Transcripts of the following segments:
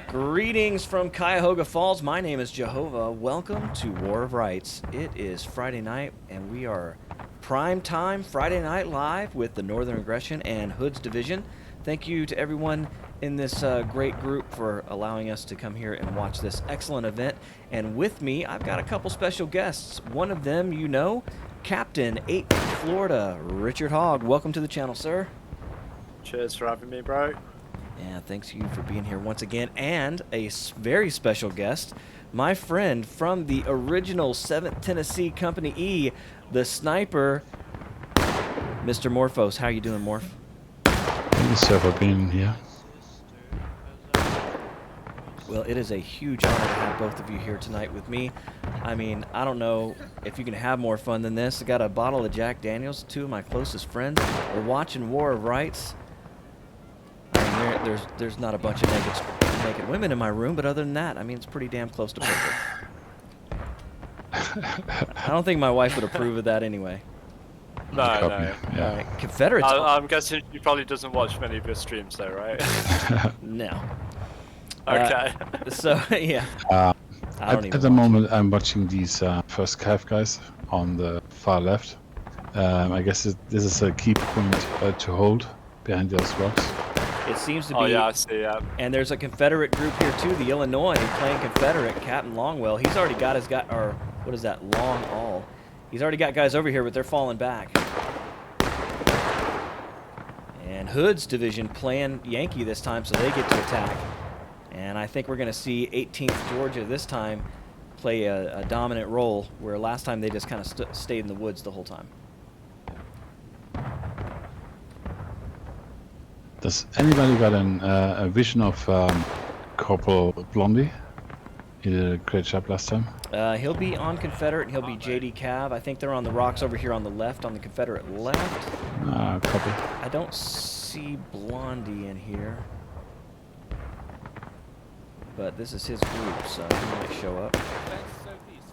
Greetings from Cuyahoga Falls. My name is Jehovah. Welcome to War of Rights. It is Friday night, and we are prime time Friday Night Live with the Northern Aggression and Hoods Division. Thank you to everyone in this great group for allowing us to come here and watch this excellent event. And with me, I've got a couple special guests. One of them, you know, Captain 8 Florida, Richard Hogg. Welcome to the channel, sir. Cheers for having me, bro. Yeah, thanks you for being here once again. And a very special guest, my friend from the original 7th Tennessee Company E, the sniper, Mr. Morphos. How you doing, Morph? Thank you, sir, for being here. Well, it is a huge honor to have both of you here tonight with me. I mean, I don't know if you can have more fun than this. I got a bottle of Jack Daniels, two of my closest friends. We're watching War of Rights. I mean, there's not a bunch of naked women in my room, but other than that, I mean, it's pretty damn close to perfect. I don't think my wife would approve of that anyway. No. Yeah. All right, Confederates. I'm guessing she probably doesn't watch many of your streams, though, right? No. Okay. So yeah. At the moment, I'm watching these first calf guys on the far left. I guess this is a key point to hold behind those rocks. It seems to be. Oh yeah, I see. Yeah. And there's a Confederate group here too. The Illinois playing Confederate. Captain Longwell. He's already got his guy. Or what is that? Long all. He's already got guys over here, but they're falling back. And Hood's division playing Yankee this time, so they get to attack. And I think we're going to see 18th Georgia this time play a dominant role, where last time they just kind of stayed in the woods the whole time. Does anybody got a vision of Corporal Blondie? He did a great job last time. He'll be on Confederate, and he'll be JD Cav. I think they're on the rocks over here on the left, on the Confederate left. Copy. I don't see Blondie in here. But this is his group, so he might show up.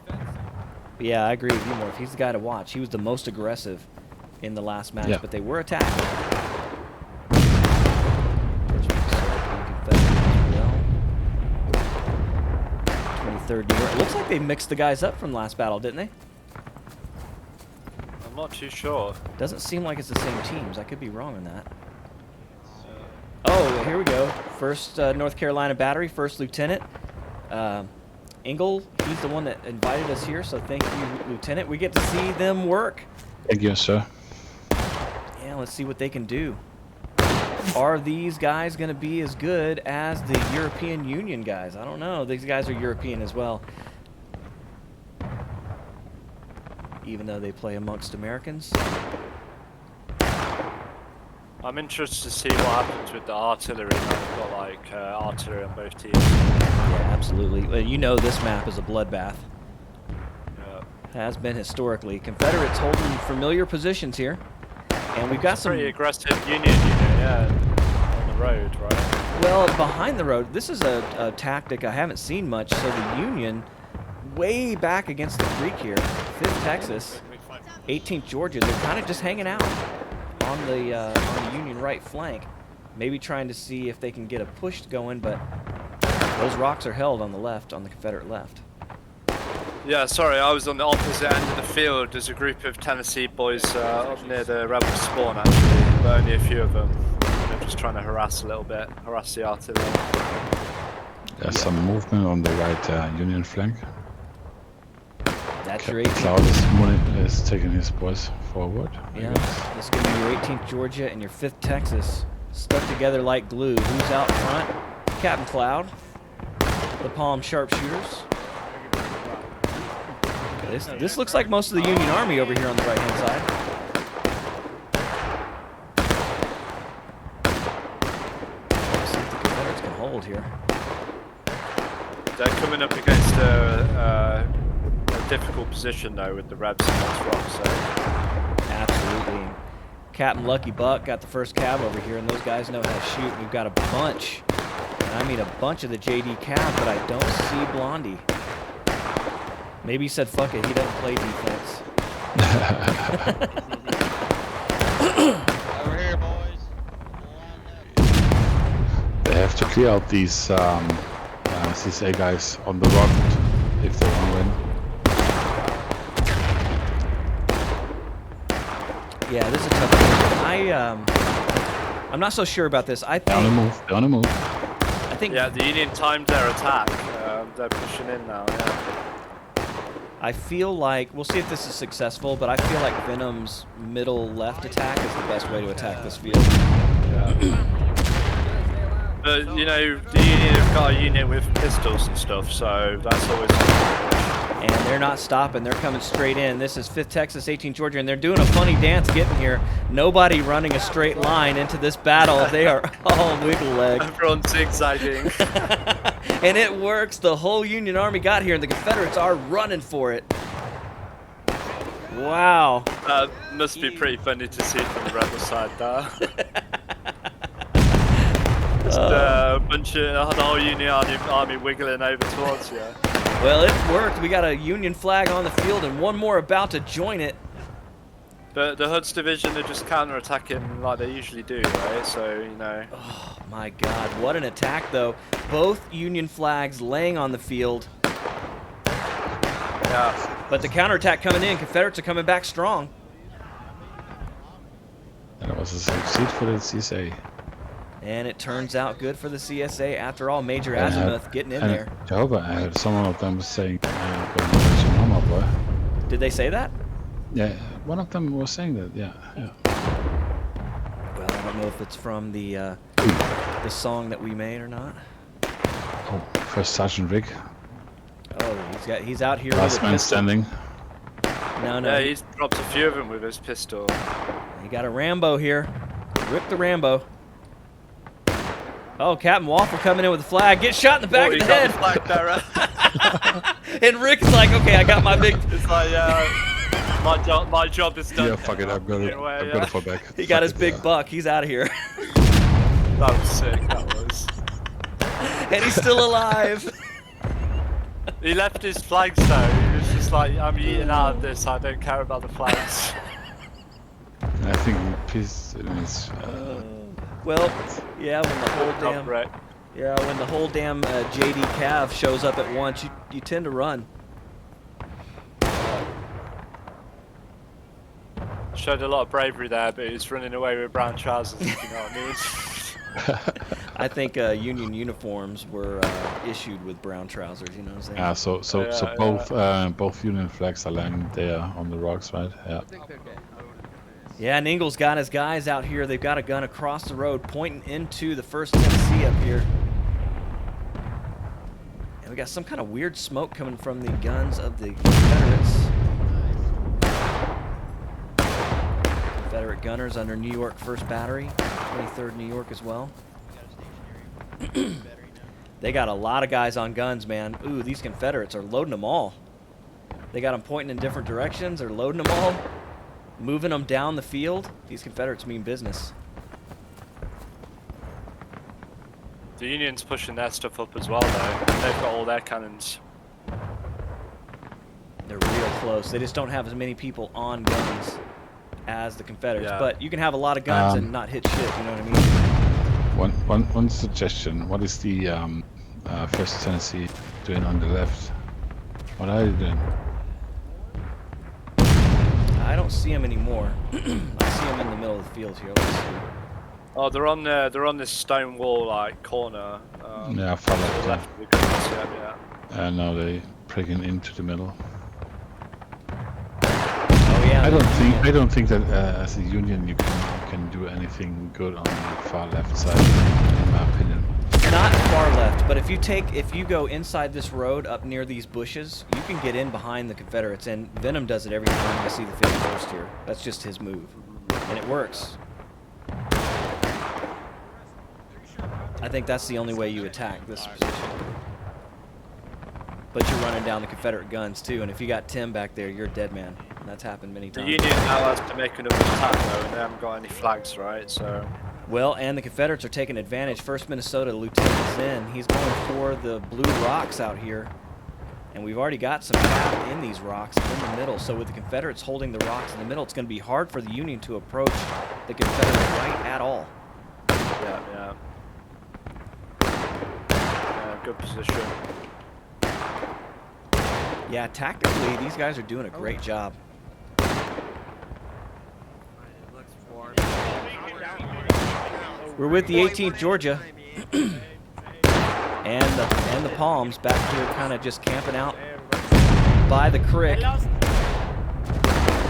But yeah, I agree with you, Morph. He's the guy to watch. He was the most aggressive in the last match, yeah. But they were attacking. There's Confederate as well. 23rd New York. It looks like they mixed the guys up from last battle, didn't they? I'm not too sure. Doesn't seem like it's the same teams. I could be wrong on that. Oh, here we go. First North Carolina Battery, First Lieutenant. Ingle, he's the one that invited us here, so thank you, Lieutenant. We get to see them work. Thank you, sir. Yeah, let's see what they can do. Are these guys going to be as good as the European Union guys? I don't know. These guys are European as well. Even though they play amongst Americans. I'm interested to see what happens with the artillery. I've got like artillery on both teams. Yeah, absolutely. Well, you know this map is a bloodbath. Yeah. Has been historically. Confederates holding familiar positions here. And we've got some pretty aggressive Union yeah, on the road, right? Well, behind the road, this is a tactic I haven't seen much. So the Union, way back against the creek here, 5th Texas, 18th Georgia, they're kind of just hanging out on the Union right flank, maybe trying to see if they can get a push going, but those rocks are held on the left, on the Confederate left. Yeah, sorry, I was on the opposite end of the field. There's a group of Tennessee boys up near the rebel spawn, actually, but only a few of them. They're just trying to harass a little bit, harass the artillery. There's some movement on the right Union flank. That's your 18th. Cloud is taking his boys forward. Yeah, this is going to be your 18th Georgia and your 5th Texas, stuck together like glue. Who's out front? Captain Cloud, the Palm Sharpshooters. This looks like most of the Union Army over here on the right-hand side. Let's see if the Confederates can hold here. They're coming up against a difficult position though with the Rebs and those rocks. So. Absolutely. Captain Lucky Buck got the first cab over here, and those guys know how to shoot. We've got a bunch, and I mean a bunch of the JD cab, but I don't see Blondie. Maybe he said, fuck it, he doesn't play defense. Over here, boys. have to clear out these CSA guys on the rock if they want to win. Yeah, this is a tough decision. I'm not so sure about this. I think. They're on the move. I think. Yeah, the Union timed their attack. They're pushing in now. Yeah. I feel like we'll see if this is successful, but I feel like Venom's middle left attack is the best way to attack this field. Yeah. But you know, the Union have got a unit with pistols and stuff, so that's always. And they're not stopping. They're coming straight in. This is 5th Texas, 18th Georgia, and they're doing a funny dance getting here. Nobody running a straight line into this battle. They are all wiggle leg. Everyone's zigzagging. And it works. The whole Union Army got here, and the Confederates are running for it. Wow. That must be pretty funny to see from the rebel side there. Just a bunch of the whole Union Army wiggling over towards you. Well, it worked. We got a Union flag on the field and one more about to join it. But the Hoods division are just counter-attacking like they usually do, right? So, you know. Oh, my God. What an attack, though. Both Union flags laying on the field. Yeah. But the counterattack coming in. Confederates are coming back strong. And it was a succeed for the CSA. And it turns out good for the CSA after all. Major Azimuth getting in there. Jehovah, I heard some of them saying, "Going to let your mama, boy." Did they say that? Yeah, one of them was saying that. Yeah. Well, I don't know if it's from the song that we made or not. Oh, first Sergeant Rick. Oh, he's out here. Last with a man pistol. standing. No. Yeah, he's dropped a few of them with his pistol. He got a Rambo here. Rip the Rambo. Oh, Captain Waffle coming in with a flag. Get shot in the back of the head. The flag bearer. And Rick's like, okay, I got my big... It's like, my job is done. Yeah, fuck it, I'm gonna fall back. He got his big buck. He's out of here. That was sick, that was. And he's still alive. He left his flags though. He was just like, I'm eating out of this. I don't care about the flags. I think he pissed in his... Well, yeah, when the whole damn JD Cav shows up at once, you tend to run. Showed a lot of bravery there, but he's running away with brown trousers, if you know what I mean. I think Union uniforms were issued with brown trousers, you know what I'm saying? Yeah, both Union flags are lying there on the rocks, right? Yeah. Yeah, and Ingles got his guys out here. They've got a gun across the road pointing into the 1st Tennessee up here. And we got some kind of weird smoke coming from the guns of the Confederates. Confederate gunners under New York 1st Battery, 23rd New York as well. They got a lot of guys on guns, man. Ooh, these Confederates are loading them all. They got them pointing in different directions. They're loading them all. Moving them down the field. These Confederates mean business. The Union's pushing their stuff up as well, though. They've got all their cannons. They're real close. They just don't have as many people on guns as the Confederates. Yeah. But you can have a lot of guns and not hit shit, you know what I mean? One suggestion. What is the 1st Tennessee doing on the left? What are they doing? I don't see them anymore. I see them in the middle of the field here. Let's see. Oh, they're on this stone wall like corner. Yeah, far left. Left of the guns, yeah. Now they breaking into the middle. Oh yeah. I don't think that as a Union you can do anything good on the far left side, in my opinion. Not far left, but if you go inside this road up near these bushes, you can get in behind the Confederates, and Venom does it every time I see the 51st here. That's just his move, and it works. I think that's the only way you attack this position. But you're running down the Confederate guns too, and if you got Tim back there, you're a dead man. And that's happened many The times. Union now has to make another attack though, and they haven't got any flags, right? So. Well, and the Confederates are taking advantage. 1st Minnesota Lieutenant Zinn, he's going for the blue rocks out here. And we've already got some cap in these rocks in the middle. So with the Confederates holding the rocks in the middle, it's going to be hard for the Union to approach the Confederate right at all. Yeah, yeah. good position. Yeah, tactically, these guys are doing a great job. We're with the 18th Georgia. and the Palms back here kind of just camping out by the creek,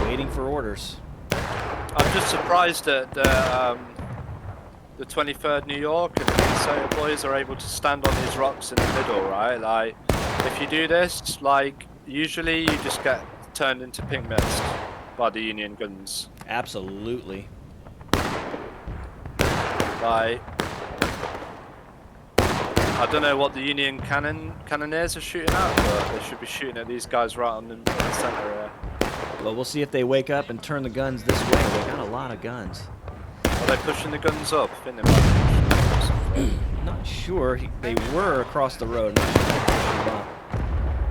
waiting for orders. I'm just surprised that the 23rd New York and the Minnesota boys are able to stand on these rocks in the middle, right? Like, if you do this, like, usually you just get turned into pink mist by the Union guns. Absolutely. Like, I don't know what the Union cannoneers are shooting at, but they should be shooting at these guys right on the center here. Well, we'll see if they wake up and turn the guns this way. They got a lot of guns. Are they pushing the guns up? I think they might be pushing the guns up. Not sure. They were across the road. Not sure if they pushed them up.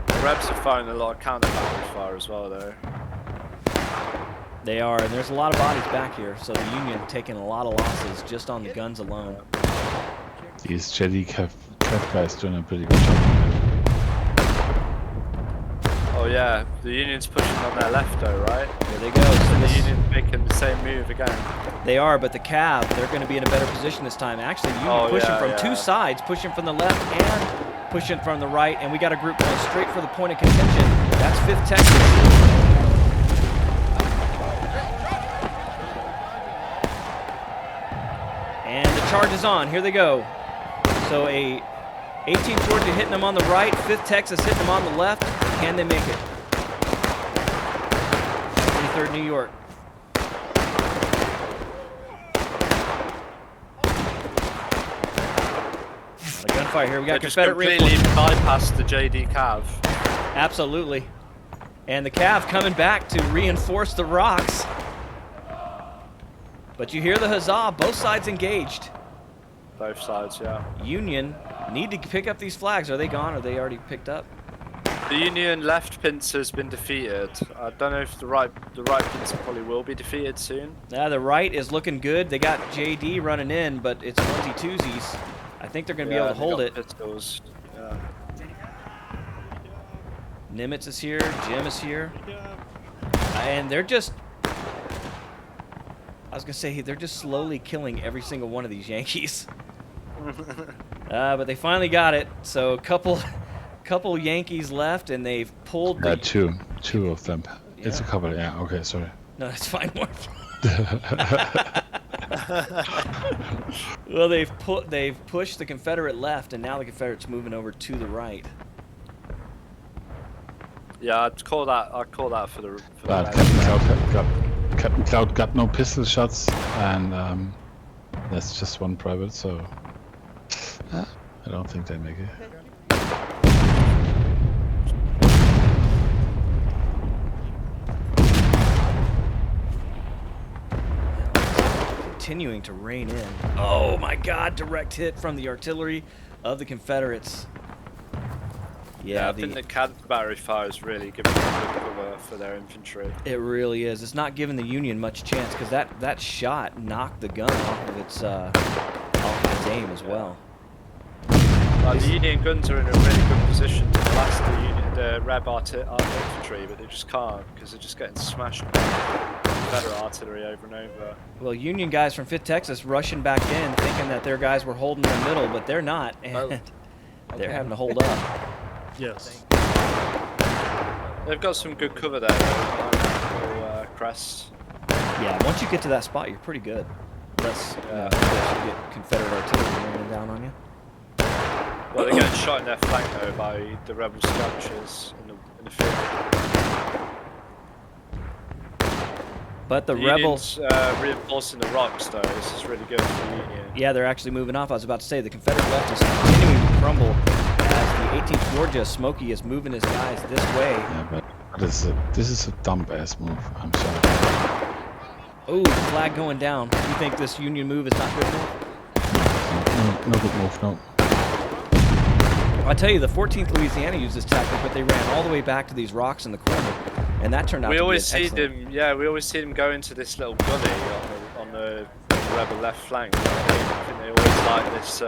The Rebs are firing a lot of counter battery fire as well, though. They are, and there's a lot of bodies back here, so the Union taking a lot of losses just on the guns alone. These JD Kev guys doing a pretty good job. Oh yeah, the Union's pushing on their left though, right? Here they go. So the Union's making the same move again. They are, but the Cav, they're going to be in a better position this time. Actually, the Union pushing from two sides, pushing from the left and pushing from the right, and we got a group going straight for the point of contention. That's 5th Texas. And the charge is on. Here they go. So a 18th Georgia hitting them on the right, 5th Texas hitting them on the left. Can they make it? 23rd New York. Not a gunfire here. We got Confederate reinforcements. Completely bypassed the JD Cav. Absolutely. And the Cav coming back to reinforce the rocks. But you hear the huzzah, both sides engaged. Both sides, yeah. Union need to pick up these flags. Are they gone? Or are they already picked up? The Union left pincer has been defeated. I don't know if the right pincer probably will be defeated soon. The right is looking good. They got JD running in, but it's onesie-twosies. I think they're going to be able to hold it. Pistols. Yeah. Nimitz is here. Jim is here. And they're just... I was going to say, they're just slowly killing every single one of these Yankees. But they finally got it. So a couple Yankees left, and they've pulled the... two of them. Yeah. It's a couple, yeah, okay, sorry. No, that's fine, Morph. Well, they've pushed the Confederate left, and now the Confederate's moving over to the right. Yeah, I'd call that for the Captain Cloud got no pistol shots, and that's just one private, so I don't think they make it. Continuing to rain in. Oh my God, direct hit from the artillery of the Confederates. Yeah, I think the counter battery fire is really giving them good cover for their infantry. It really is. It's not giving the Union much chance, because that shot knocked the gun off of its aim as well. The Union guns are in a really good position to blast the Reb infantry, but they just can't, because they're just getting smashed by Confederate artillery over and over. Well, Union guys from 5th Texas rushing back in, thinking that their guys were holding the middle, but they're not, and they're having to hold up. Yes. They've got some good cover there, though, crest. Yeah, once you get to that spot, you're pretty good. Unless you get Confederate artillery raining down on you. Well, they're getting shot in their flank, though, by the rebel skirmishers in the field. But the rebels reinforcing the rocks, though. This is really good for the Union. Yeah, they're actually moving off. I was about to say the Confederate left is continuing to crumble as the 18th Georgia Smokey is moving his guys this way. Yeah, but this is a dumb ass move. I'm sorry. Oh, flag going down. You think this Union move is not good enough? No good move. No. I tell you, the 14th Louisiana used this tactic, but they ran all the way back to these rocks in the corner, and that turned out to be excellent. We always see them go into this little gully on the rebel left flank. I think they always like this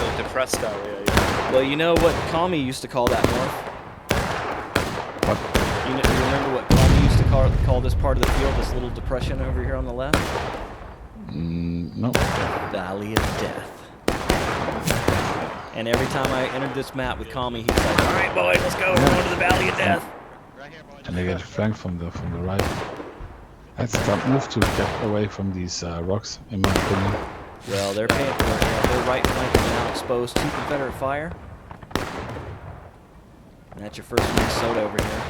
little depressed area. Yeah. Well, you know what Kami used to call that, North? What? You remember what Kami used to call this part of the field, this little depression over here on the left? No. Valley of Death. And every time I entered this map with Kami, he's like, "All right, boys, let's go. We're going to the Valley of Death." And they get flanked from the right. That's a move to get away from these rocks, in my opinion. Well, they're paying for it. Their right flank is now exposed to Confederate fire. And that's your first Minnesota over here.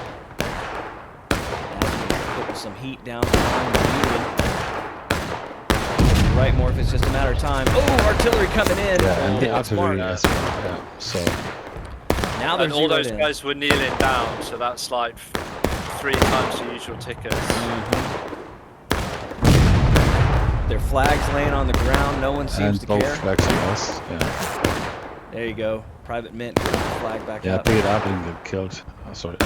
Putting some heat down behind the Union. Right, Morph, it's just a matter of time. Oh, artillery coming in. Yeah, and the that's artillery smart. as well. Yeah, so. Now they're And all those zeroed in. guys were kneeling down, so that's like 3 times the usual tickets. Their flags laying on the ground. No one seems to both care. flags are lost. Yeah. There you go. Private Mint, get the flag back Yeah, up. pick it up and get killed. Oh, sorry.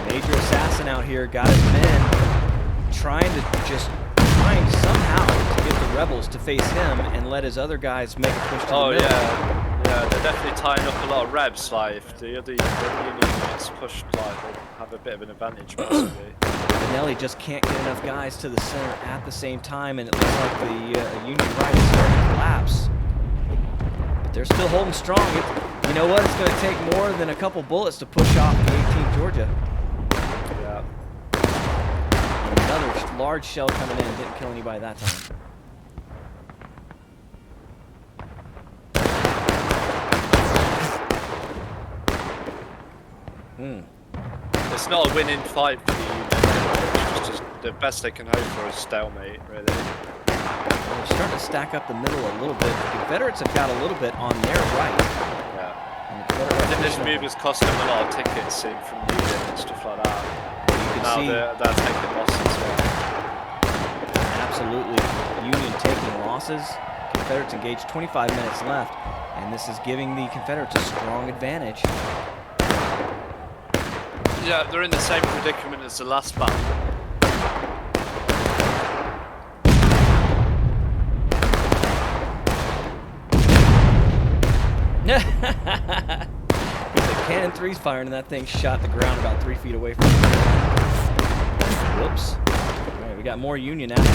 Major assassin out here got his men trying somehow to get the rebels to face him and let his other guys make a push to the middle. Yeah, they're definitely tying up a lot of rebs. Like if the other Union gets pushed, like they have a bit of an advantage massively. Nelly just can't get enough guys to the center at the same time, and it looks like the Union right is starting to collapse. But they're still holding strong. You know what? It's going to take more than a couple bullets to push off the 18th Georgia. Yeah. And another large shell coming in. Didn't kill anybody that time. It's not a winning fight for the Union. It's just the best they can hope for is stalemate, really. They're starting to stack up the middle a little bit. The Confederates have got a little bit on their right. Yeah. And the Confederate I think this right move has cost them a lot of tickets seen from Union and stuff like that. you can Now see they're taking losses. Yeah. absolutely Union taking losses. Confederates engaged, 25 minutes left, and this is giving the Confederates a strong advantage. Yeah, they're in the same predicament as the last battle. The Cannon 3's firing, and that thing shot the ground about 3 feet away from it. Whoops. All right, we got more Union out in the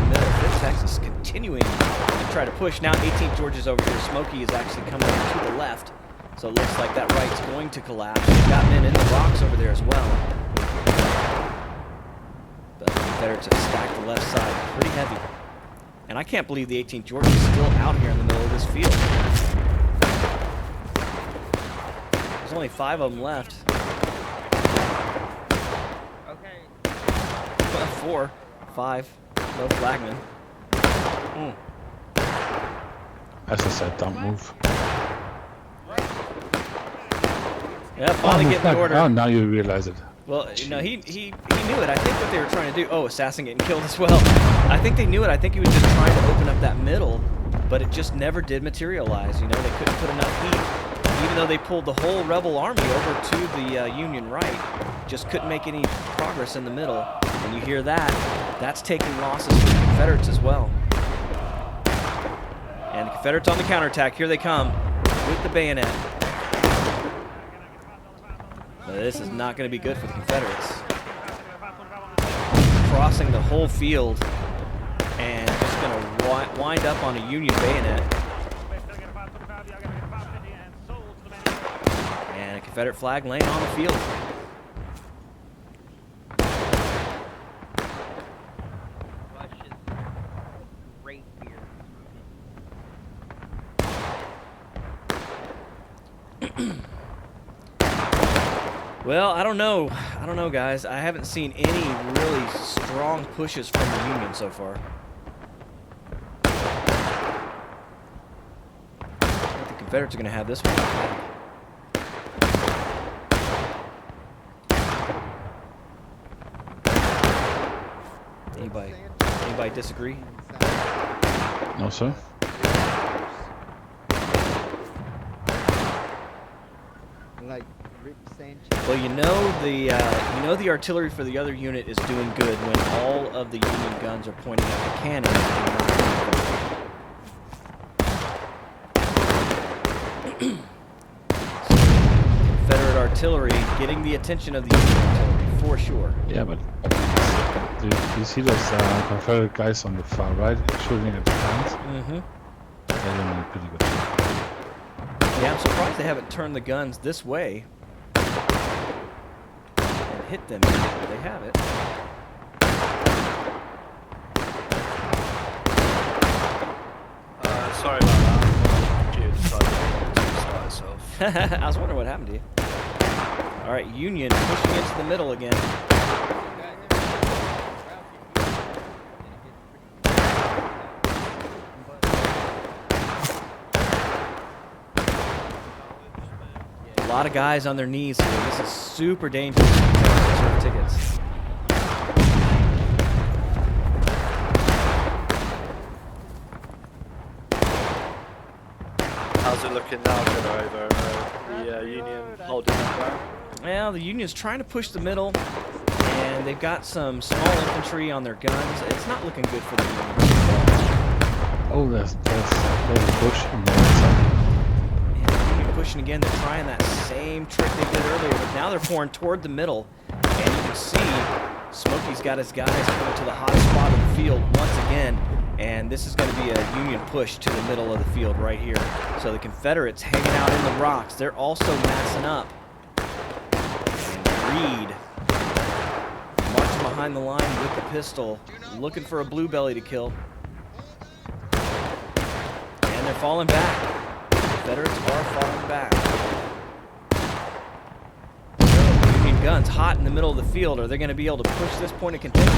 middle. 5th Texas continuing to try to push. Now 18th Georgia's over here. Smokey is actually coming to the left. So it looks like that right's going to collapse. They've got men in the rocks over there as well. But the Confederates have stacked the left side pretty heavy. And I can't believe the 18th Georgia's still out here in the middle of this field. There's only 5 of them left. Okay. 4, 5, no flagmen. As I said, don't move. Yeah, finally getting the order. Oh, now you realize it. Well, you know, he knew it. I think what they were trying to do. Oh, assassin getting killed as well. I think they knew it. I think he was just trying to open up that middle, but it just never did materialize. You know, they couldn't put enough heat. Even though they pulled the whole rebel army over to the Union right, just couldn't make any progress in the middle. And you hear that, that's taking losses for the Confederates as well. And the Confederates on the counterattack. Here they come with the bayonet. But this is not going to be good for the Confederates. Crossing the whole field and just going to wind up on a Union bayonet. And a Confederate flag laying on the field. Great beer. Well, I don't know. Guys. I haven't seen any really strong pushes from the Union so far. I think the Confederates are going to have this one. Anybody disagree? No, sir. Like Rick Sanchez. Well, you know the artillery for the other unit is doing good when all of the Union guns are pointing at the cannons. Confederate artillery getting the attention of the Union artillery for sure. Yeah, but do you see those Confederate guys on the far right shooting at the tanks? Mm-hmm. They're doing a pretty good job. Yeah, I'm surprised they haven't turned the guns this way and hit them. They have it. Sorry about that. Computer decided to start itself. I was wondering what happened to you. All right, Union pushing into the middle again. A lot of guys on their knees here. This is super dangerous. Reserve tickets. How's it looking now, over the Union holding that ground? Well, the Union's trying to push the middle, and they've got some small infantry on their guns. It's not looking good for the Union. Oh, there's a push on the right side. Yeah, Union pushing again. They're trying that same trick they did earlier, but now they're pouring toward the middle, and you can see Smokey's got his guys coming to the hottest spot of the field once again. And this is going to be a Union push to the middle of the field right here. So the Confederates hanging out in the rocks. They're also massing up. And Reed marching behind the line with the pistol, looking for a blue belly to kill. And they're falling back. The Confederates are falling back. So Union guns hot in the middle of the field. Are they going to be able to push this point of contention?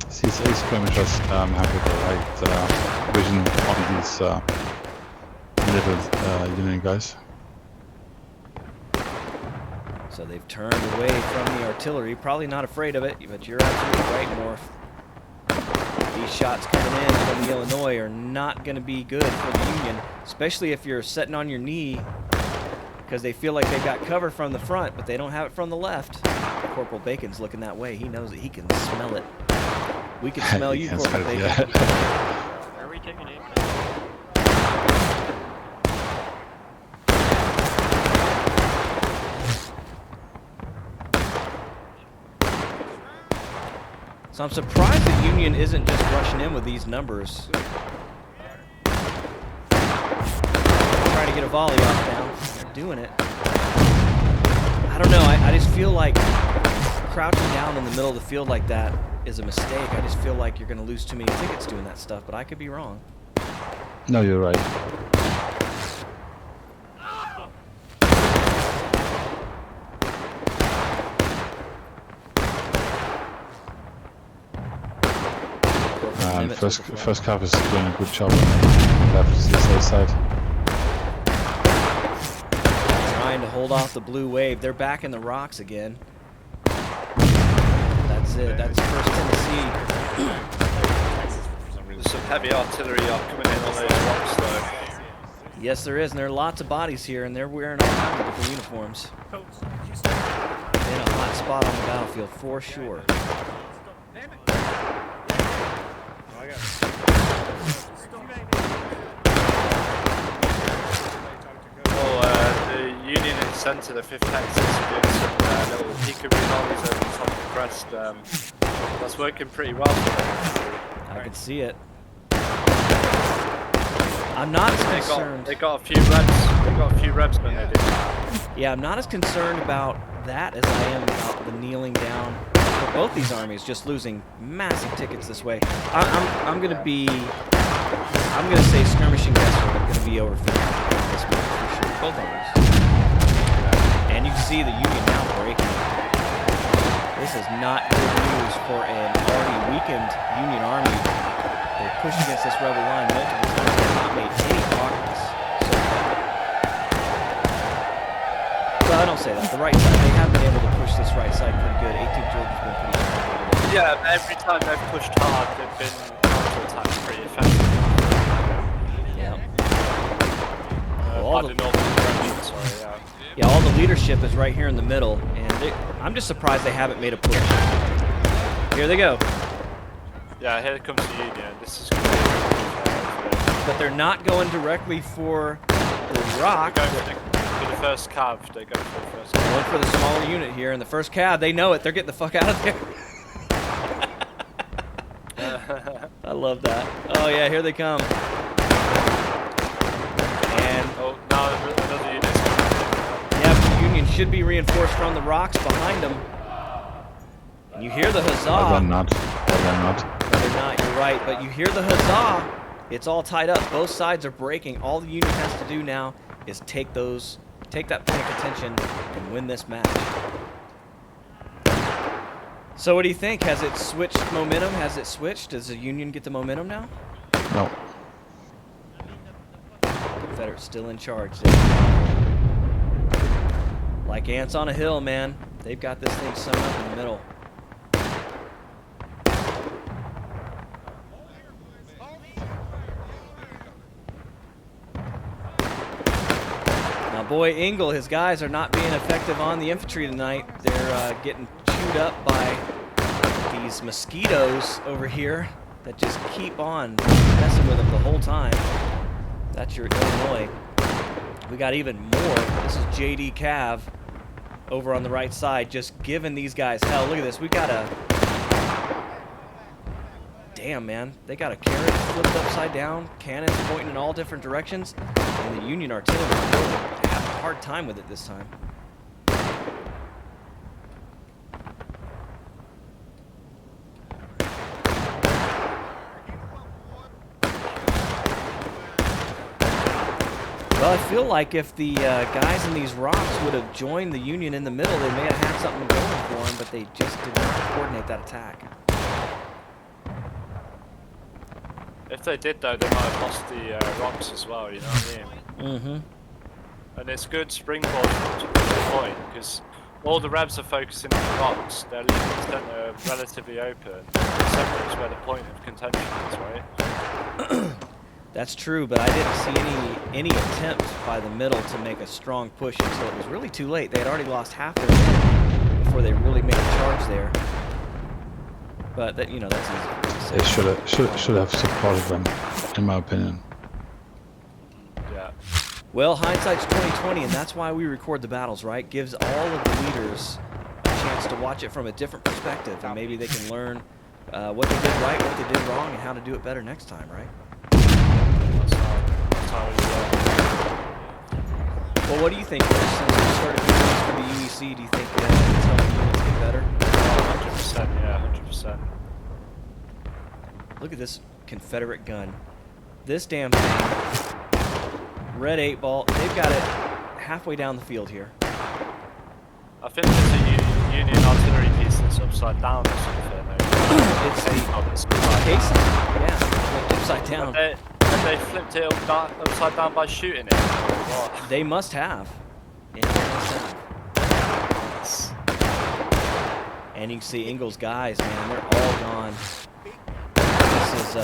CSA skirmishers have the right vision on these little Union guys. So they've turned away from the artillery. Probably not afraid of it, but you're absolutely right, Morph. These shots coming in from the Illinois are not going to be good for the Union, especially if you're sitting on your knee because they feel like they've got cover from the front, but they don't have it from the left. Corporal Bacon's looking that way. He knows that he can smell it. We can smell you, Corporal Bacon. Yeah. Are we taking aim? So I'm surprised the Union isn't just rushing in with these numbers. Trying to get a volley off now. They're doing it. I don't know. I just feel like crouching down in the middle of the field like that is a mistake. I just feel like you're going to lose too many tickets doing that stuff, but I could be wrong. No, you're right. First cap is doing a good job on the left CSA side. Trying to hold off the blue wave. They're back in the rocks again. That's it. That's first Tennessee. There's some heavy artillery coming in on those rocks, though. Yes, there is, and there are lots of bodies here, and they're wearing all kinds of different uniforms. In a hot spot on the battlefield, for sure. The Union in the centre, the 5th Texas, are doing some little peekaboo volleys over the top of the crest. That's working pretty well for them. I can see it. I'm not as concerned. They got a few rebs. They got a few rebs when they did. Yeah, I'm not as concerned about that as I am about the kneeling down for both these armies, just losing massive tickets this way. I'm gonna say skirmishing vessel are gonna be over 50 this week for sure. Both armies. And you can see the Union now breaking. This is not good news for an already weakened Union army. They pushed against this rebel line multiple times and have not made any progress so far. Well, I don't say that. The right side, they have been able to push this right side pretty good. 18th Georgia's been pretty strong. Yeah, every time they've pushed hard, they've been counter-attacked pretty effectively. Yeah. All the northern direction, sorry, yeah. Yeah, all the leadership is right here in the middle, and I'm just surprised they haven't made a push. Here they go. Yeah, here comes the Union. This is going to be But they're not going directly for the rock. They're going for the first cav. They go for the first cav. Going for the smaller unit here, and the first cab, they know it. They're getting the fuck out of there. I love that. Oh yeah, here they come. And oh, now another unit's coming. yeah, the Union should be reinforced from the rocks behind them. And you hear the huzzah. Oh, they're not. Oh, they're not. No, they're not, you're right. But you hear the huzzah. It's all tied up. Both sides are breaking. All the unit has to do now is take that point of contention and win this match. So what do you think? Has it switched momentum? Has it switched? Does the Union get the momentum now? No. Confederates still in charge there. Like ants on a hill, man. They've got this thing sewn up in the middle. Now, boy, Engel, his guys are not being effective on the infantry tonight. They're getting chewed up by these mosquitoes over here that just keep on messing with them the whole time. That's your Illinois. We got even more. This is JD Cav over on the right side, just giving these guys hell. Look at this. We got a... Damn, man. They got a carrot flipped upside down, cannons pointing in all different directions, and the Union artillery having a hard time with it this time. Well, I feel like if the guys in these rocks would have joined the Union in the middle, they may have had something going for them, but they just did not coordinate that attack. If they did, though, they might have lost the rocks as well, you know what I mean? Mm-hmm. And it's good springboard to the point, because all the Revs are focusing on the rocks. Their lead center are relatively open. The center is where the point of contention is, right? That's true, but I didn't see any attempt by the middle to make a strong push until it was really too late. They had already lost half their men before they really made a charge there. But that, you know, that's easy to say. They should have supported them, in my opinion. Yeah. Well, hindsight's 20/20, and that's why we record the battles, right? Gives all of the leaders a chance to watch it from a different perspective, and maybe they can learn what they did right, what they did wrong, and how to do it better next time, right? That's how it Well, what do you think, Chris? Since we started doing this for the UEC, do you think it's helping units get better? 100%, yeah, 100%. Look at this Confederate gun. This damn thing, red 8-ball, they've got it halfway down the field here. I think there's a Union artillery piece that's upside down or something. It's the case, yeah, flipped upside down. They flipped it upside down by shooting it. What? They must have. Yeah, they must have. And you can see Engel's guys, man, they're all gone. This is,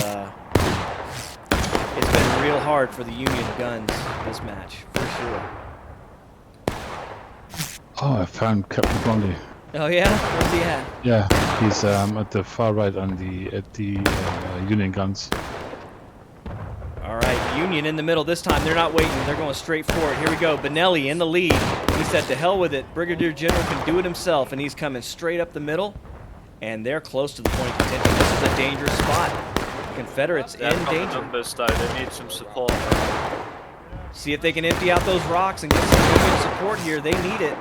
it's been real hard for the Union guns this match, for sure. Oh, I found Captain Blondie. Oh yeah? Where's he at? Yeah, he's at the far right on the Union guns. All right, Union in the middle this time. They're not waiting. They're going straight for it. Here we go. Benelli in the lead. He said, to hell with it. Brigadier General can do it himself, and he's coming straight up the middle, and they're close to the point of contention. This is a dangerous spot. Confederates in danger. Numbers, though. They need some support. See if they can empty out those rocks and get some Union support here. They need it.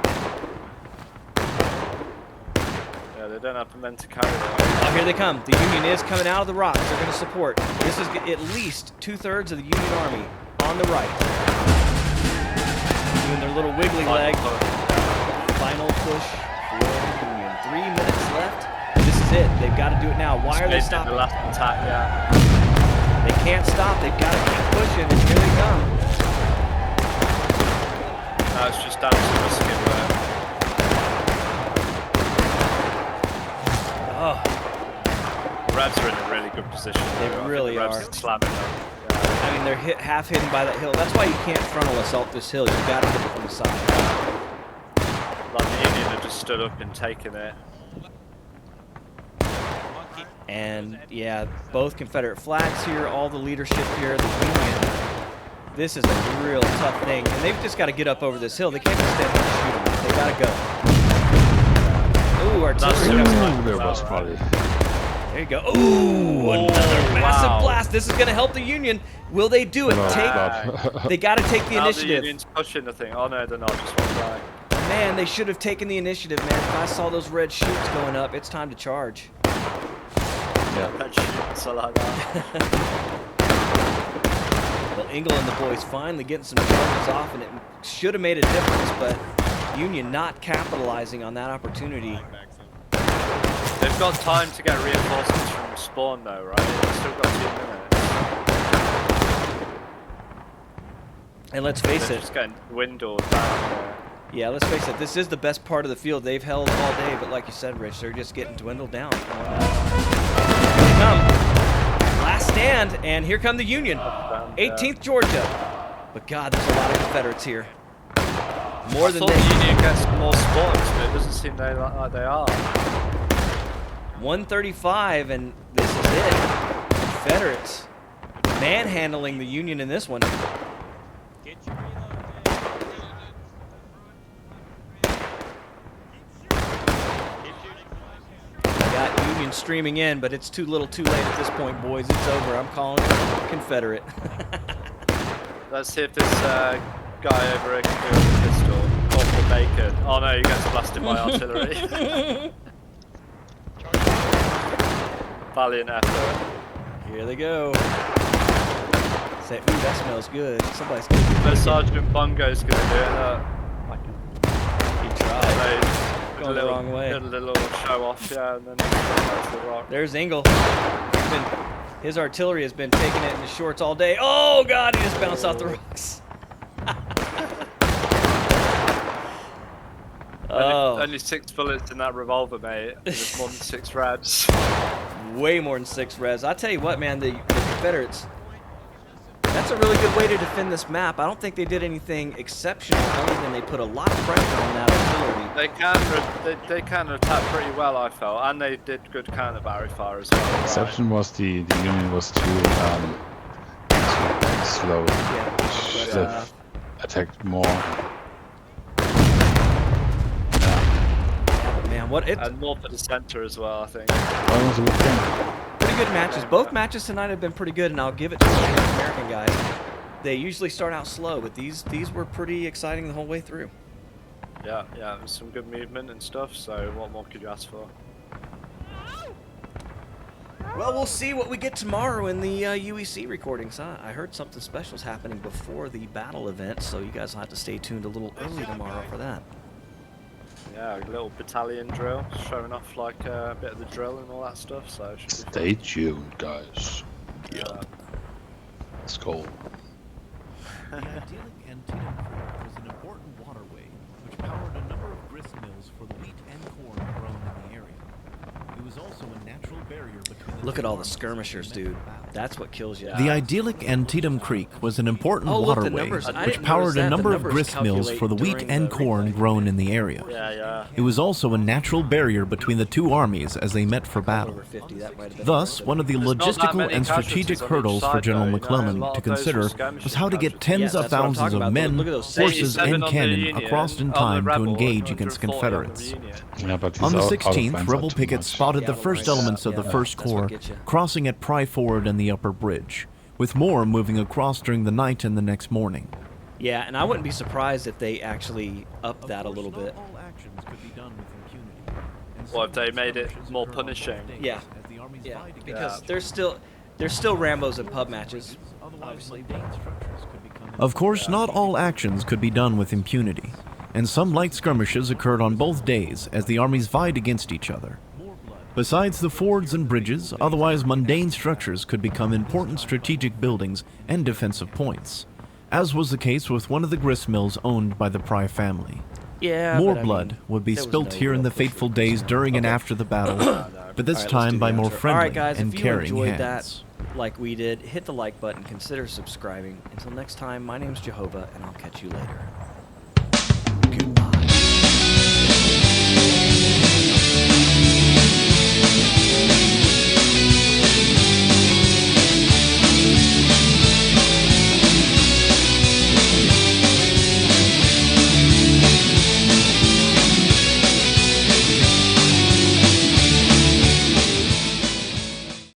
Yeah, they don't have the men to carry it. Oh, here they come. The Union is coming out of the rocks. They're going to support. This is at least 2/3 of the Union Army on the right. Doing their little wiggly leg. Final push for the Union. 3 minutes left. This is it. They've got to do it now. Why are they stopping? The last attack, yeah. They can't stop. They've got to keep pushing, and here they come. No, it's just down to risking there. Oh, The Revs are in a really good position. They though. I think really the Revs are. Slamming them. I mean, they're half hidden by that hill. That's why you can't frontal assault this hill. You've got to hit it from the side. Like the Union have just stood up and taken it. And yeah, both Confederate flags here, all the leadership here, the Union. This is a real tough thing, and they've just got to get up over this hill. They can't just stand there and shoot them. They got to go. Ooh, artillery comes in. There was probably. There you go. Ooh, another massive blast. This is going to help the Union. Will they do it? They got to take the initiative. The Union's pushing the thing. Oh no, they're not. Just one guy. Man, they should have taken the initiative, man. If I saw those red shoots going up, it's time to charge. Yeah, red shoots. I like that. Well, Engel and the boys finally getting some charges off, and it should have made a difference, but Union not capitalizing on that opportunity. They've got time to get reinforcements from spawn, though, right? They've still got 2 minutes. And let's face They're it. just getting dwindled down. Yeah, let's face it. This is the best part of the field they've held all day, but like you said, Rich, they're just getting dwindled down. Here they come. Last stand, and here come the Union. 18th Georgia. But God, there's a lot of Confederates here. More than the Union gets more spawns, but it doesn't seem like they are. 135, and this is it. Confederates manhandling the Union in this one. Got Union streaming in, but it's too little too late at this point, boys. It's over. I'm calling it Confederate. Let's see if this guy over here can do it with a pistol. Corporal Bacon. Oh no, he gets blasted by artillery. Valiant effort. Here they go. Say, ooh, that smells good. Somebody's good. But Sergeant Bungo's gonna do it. He tried. Going the wrong way. Did a little show off, yeah, and then the rock. There's Engel. His artillery has been taking it in the shorts all day. Oh God, he just bounced off the rocks. Only 6 bullets in that revolver, mate. There's more than 6 reds. Way more than 6 res. I tell you what, man, the Confederates, that's a really good way to defend this map. I don't think they did anything exceptional other than they put a lot of pressure on that artillery. They can attack pretty well, I felt, and they did good counter battery fire as well. The exception was the Union was too slow. Yeah, should have attacked more. Man, what it and north of the center as well, I think. That was a good thing. Pretty good matches. Both matches tonight have been pretty good, and I'll give it to the American guys. They usually start out slow, but these were pretty exciting the whole way through. Yeah, yeah, it was some good movement and stuff, so what more could you ask for? Well, we'll see what we get tomorrow in the UEC recordings. I heard something special's happening before the battle event, so you guys will have to stay tuned a little early tomorrow for that. Yeah, a little battalion drill, showing off like a bit of the drill and all that stuff, so it should be Stay tuned, guys. Yeah. Let's go. The idyllic Antietam Creek was an important waterway which powered a number of grist mills for the wheat and corn grown in the area. It was also a natural barrier between the Look at all the skirmishers, dude. That's what kills you. The idyllic Antietam Creek was an important waterway which powered a number of grist mills for the wheat and corn grown in the area. It was also a natural barrier between the two armies as they met for battle. Thus, one of the logistical and strategic hurdles for General McClellan to consider was how to get tens of thousands of men, horses, and cannon across in time to engage against Confederates. Yeah, but On the 16th, rebel pickets spotted the first elements of the First Corps crossing at Pry Ford and the Upper Bridge, with more moving across during the night and the next morning. Yeah, and I wouldn't be surprised if they actually upped that a little bit. Or if they made it more punishing. Yeah, because there's still Rambos and pub matches, obviously. Of course, not all actions could be done with impunity, and some light skirmishes occurred on both days as the armies vied against each other. Besides the fords and bridges, otherwise mundane structures could become important strategic buildings and defensive points, as was the case with one of the grist mills owned by the Pry family. Yeah, more blood would be spilt here in the fateful days during and after the battle, but this time by more friendly and caring hands. Like we did, hit the like button, consider subscribing. Until next time, my name's Jehovah, and I'll catch you later.